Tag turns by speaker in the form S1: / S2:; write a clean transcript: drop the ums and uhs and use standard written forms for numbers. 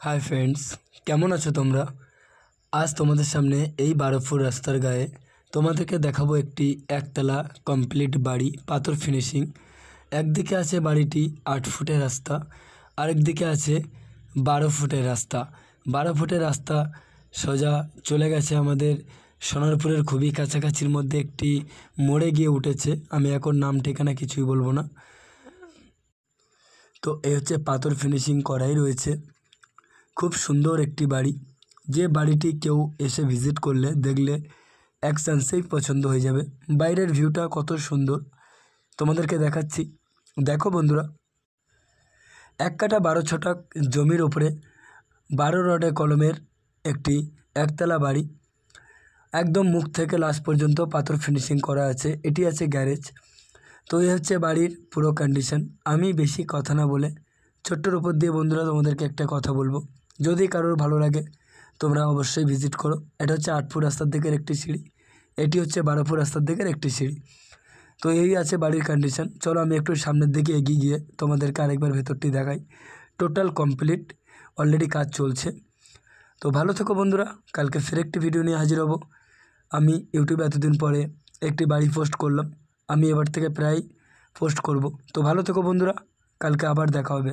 S1: Hi friends, কেমন আছো তোমরা? আজ তোমাদের সামনে এই 12 ফুট রাস্তার গায়ে তোমাদেরকে দেখাবো একটি একতলা কমপ্লিট বাড়ি, পাথর ফিনিশিং। একদিকে আছে বাড়িটি 8 ফুটের রাস্তা, আরেকদিকে আছে 12 ফুটের রাস্তা। 12 ফুটের রাস্তা সোজা চলে গেছে আমাদের সোনারপুরের খুবই কাছাকাছির মধ্যে একটি মোড়ে গিয়ে উঠেছে। আমি এখন নাম ঠিকানা কিছুই বলবো না। তো এই হচ্ছে পাথর ফিনিশিং করাই রয়েছে। খুব সুন্দর একটি বাড়ি, যে বাড়িটি কেউ এসে ভিজিট করলে দেখলে এক চান্সেই পছন্দ হয়ে যাবে। বাইরের ভিউটা কত সুন্দর তোমাদেরকে দেখাচ্ছি, দেখো বন্ধুরা। 1 কাঠা 12 ছটাক জমির ওপরে 12 রডে কলমের একটি একতলা বাড়ি, একদম মুখ থেকে লাস্ট পর্যন্ত পাথর ফিনিশিং করা আছে। এটি আছে গ্যারেজ। তো এই হচ্ছে বাড়ির পুরো কন্ডিশন। আমি বেশি কথা না বলে ছোট্টর উপর দিয়ে বন্ধুরা তোমাদেরকে একটা কথা বলবো, যদি কারোর ভালো লাগে তোমরা অবশ্যই ভিজিট করো। এটা হচ্ছে 8 ফুট রাস্তার দিকের একটি সিঁড়ি, এটি হচ্ছে 12 ফুট রাস্তার দিকের একটি সিঁড়ি। তো এই আছে বাড়ির কন্ডিশন। চলো আমি একটু সামনের দিকে এগিয়ে গিয়ে তোমাদেরকে আরেকবার ভেতরটি দেখাই। টোটাল কমপ্লিট, অলরেডি কাজ চলছে। তো ভালো থেকো বন্ধুরা, কালকে ফের একটি ভিডিও নিয়ে হাজির হব। আমি ইউটিউবে এতদিন পরে একটি বাড়ি পোস্ট করলাম, আমি এবার থেকে প্রায় পোস্ট করব। তো ভালো থেকো বন্ধুরা, কালকে আবার দেখা হবে।